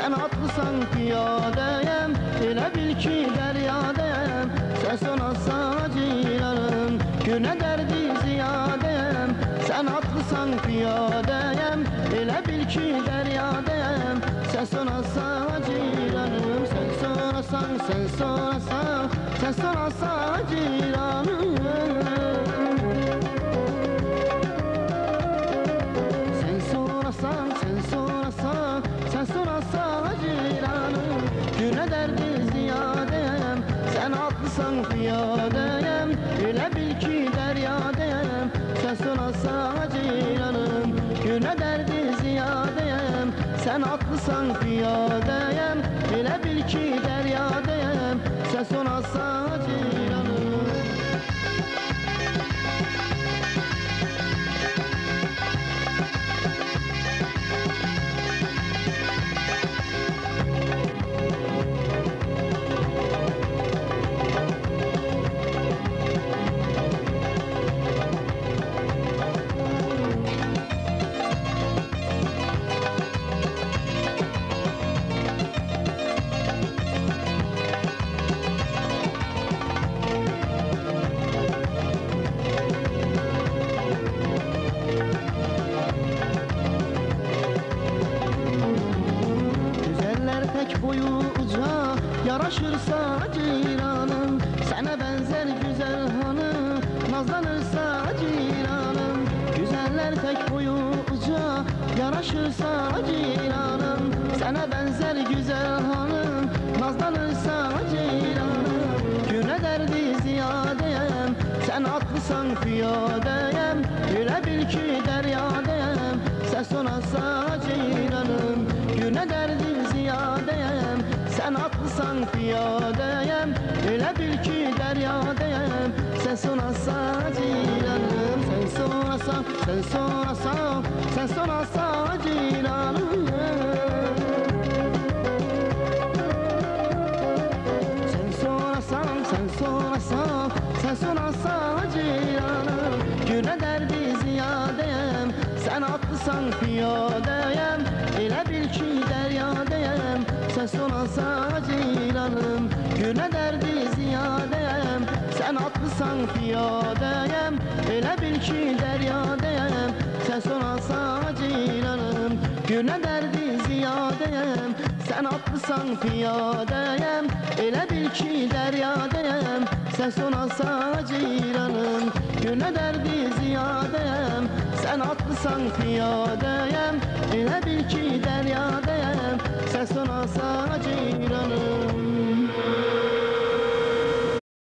Sen atlısan piyadeyim, elə bil ki dəryadayım. Səs ona saciranım, günə dərdi ziyadəyim. Sen atlısan piyadeyim, elə bil ki dəryadayım. Səs ona saciranım, sen sorasan, sen sorasan, sen sorasan ciranım. Sen sorasan, sen sorasan, sen sorasan ciranım. Günə dərdi ziyadəyim, sen atlısan piyadəyim, elə bil ki dəryadəyim. Səs ona saciranım, günə dərdi ziyadəyim. Sen atlısan piyadəyim, elə bil ki dəryadəyim. Səs ona saciranım. Boyu uca yaraşırsa ciranım, sana benzer güzel hanım nazlanırsa ciranım. Güzeller tek boyu uca yaraşırsa ciranım, sana benzer güzel hanım nazlanırsa ciranım. Güne derdi ziyadeyim, sen atlısan piyadeyim, elə bil ki dəryadayım. Səs ona saciranım, güne derdi ziyadeyim. Sen atlısan piyadeyim, elə bil ki dəryadayım. Səs ona saciranım, sen sorasan, sen sorasan, sen sorasan ciranım. Sen sorasan, sen sorasan, sen sorasan ciranım. Günə dərdi ziyadeyim, sen atlısan piyadeyim, elə bil ki dəryadayım. Səs ona saciranım, günə dərdi ziyadəyim. Sen atlısan piyadəyim, elə bil ki dəryadayım. Səs ona saciranım, günə dərdi ziyadəyim. Sen atlısan piyadəyim, elə bil ki dəryadayım. Səs ona saciranım, günə dərdi ziyadəyim. Sen atlısan piyadəyim, elə bil ki dəryadayım. Səs ona saciranım.